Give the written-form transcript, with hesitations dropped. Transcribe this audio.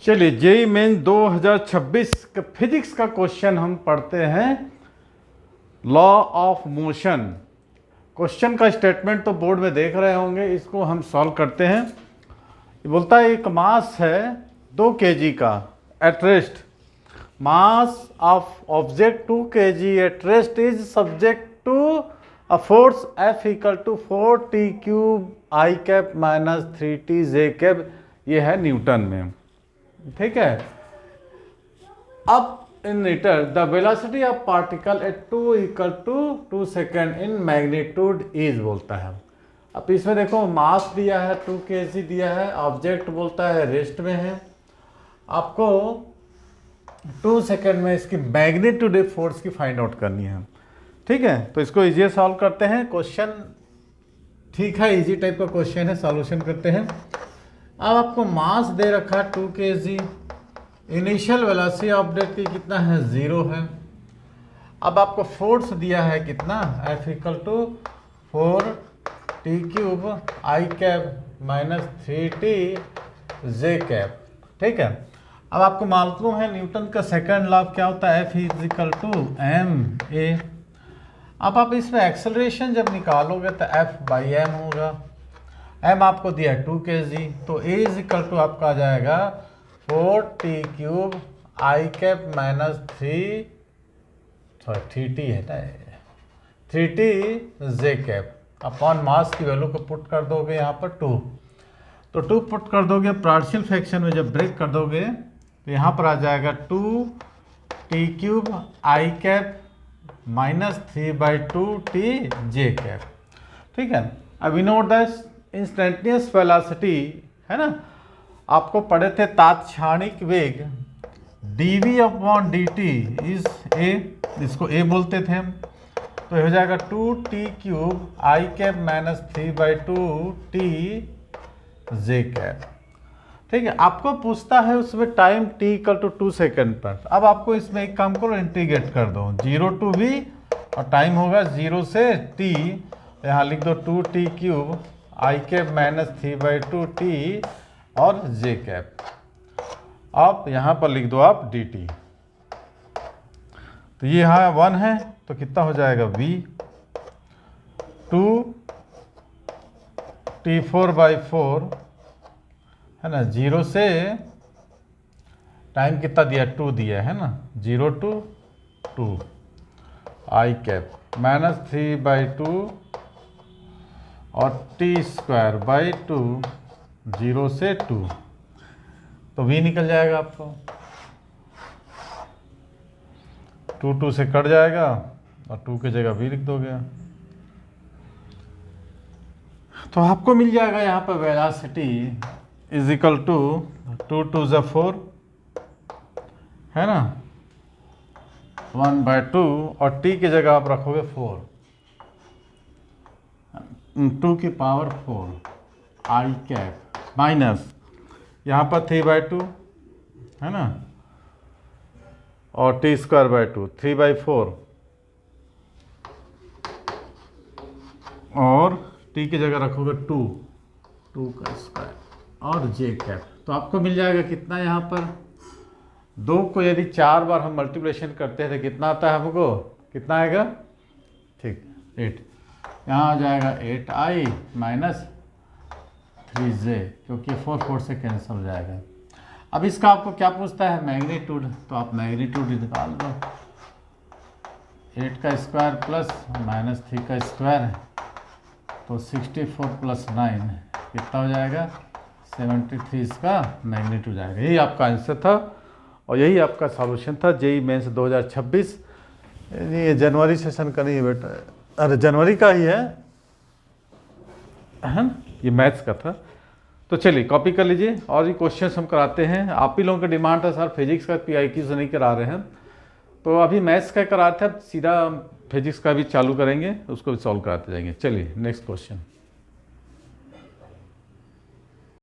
चलिए JEE main 2026 का physics का क्वेश्चन हम पढ़ते हैं। Law of motion. क्वेश्चन का स्टेटमेंट तो बोर्ड में देख रहे होंगे, इसको हम सॉल्व करते हैं। ये बोलता है एक मास है 2 kg का at rest, mass of object 2 kg at rest is subject to a force F equal to 4t cube I cap minus 3t J cap. ये है न्यूटन में, ठीक है। अब in metre the velocity of particle at 2 equal to 2 second in magnitude is बोलता है। अब इसमें देखो मास दिया है 2 kg दिया है, ऑब्जेक्ट बोलता है रेस्ट में है, आपको 2 सेकेंड में इसकी मैग्नीट्यूड फोर्स की फाइंड आउट करनी है, ठीक है। तो इसको इजी सॉल्व करते हैं। क्वेश्चन ठीक है, इजी टाइप का क्वेश्चन है, सॉल्यूशन करते हैं। अब आपको मास दे रखा है 2 kg, इनिशियल वेलोसिटी ऑब्जेक्ट की कितना है 0 है। अब आपको फोर्स दिया है कितना F equal to 4t cube I cap minus 3t J cap, ठीक है। अब आपको मालूम है न्यूटन का सेकंड लॉ क्या होता है, F is equal to ma। अब आप इसमें एक्सेलरेशन जब निकालोगे तो F बाई m होगा। m आपको दिया है 2 kg, तो a इज इक्वल टू आपका आ जाएगा 4t cube I cap minus 3t है ना 3t J cap upon mass की वैल्यू को पुट कर दोगे यहाँ पर 2, तो 2 पुट कर दोगे पार्शियल फ्रैक्शन में जब ब्रेक कर दोगे तो यहाँ पर आ जाएगा 2t cube I cap minus 3/2t J cap, ठीक है। अब we know the instantaneous velocity है ना, आपको पढ़े थे तात्क्षणिक वेग dv upon dt is a, इसको a बोलते थे हम, तो हो जाएगा 2t cube I cap minus 3/2t J cap, ठीक है। आपको पूछता है उसमें time t equal to 2 second पर। अब आपको इसमें एक काम करो, इंटीग्रेट कर दो 0 to v और टाइम होगा 0 से t, यहाँ लिख दो 2t cube I cap minus 3/2t और J कैप। अब यहाँ पर लिख दो आप dt, तो ये यहाँ 1 है तो कितना हो जाएगा v 2t4/4 है ना, 0 से टाइम कितना दिया 2 दिया है ना, 0 to 2 I कैप माइनस 3/2 और t²/2 0 से 2, तो v निकल जाएगा आपको 2 से कट जाएगा और 2 की जगह v लिख दोगे, तो आपको मिल जाएगा यहाँ पर वेलोसिटी इज इक्वल टू 2 2 ज़ा 4 है ना 1/2 और t की जगह आप रखोगे 4, 2 की पावर 4 I कैप माइनस यहाँ पर 3/2 है ना और t²/2 3/4 और t की जगह रखोगे 2 का स्क्वायर और J कैप, तो आपको मिल जाएगा कितना यहाँ पर 2 को यदि 4 बार हम मल्टीप्लिकेशन करते हैं तो कितना आता है हमको, कितना आएगा, ठीक 8, यहाँ आ जाएगा 8I माइनस 3J, क्योंकि 4 4 से कैंसिल हो जाएगा। अब इसका आपको क्या पूछता है मैग्नीट्यूड, तो आप मैग्नीट्यूड निकाल दो 8 का स्क्वायर प्लस माइनस 3 का स्क्वायर, तो 64 प्लस 9 कितना हो जाएगा 73 इसका मैग्नीट्यूड आएगा। यही आपका आंसर था और यही आपका सॉल्यूशन था जेई मेंस 2026। ये जनवरी सेशन का नहीं है बेटा, अरे जनवरी का ही है ना, ये मैथ्स का था। तो चलिए कॉपी कर लीजिए और ये क्वेश्चंस हम कराते हैं। आप ही लोगों का डिमांड था सर फिजिक्स का PIQ से नहीं करा रहे हैं, तो अभी मैथ्स का कराते हैं, अब सीधा फिजिक्स का भी चालू करेंगे, उसको भी सॉल्व कराते जाएंगे। चलिए नेक्स्ट क्वेश्चन।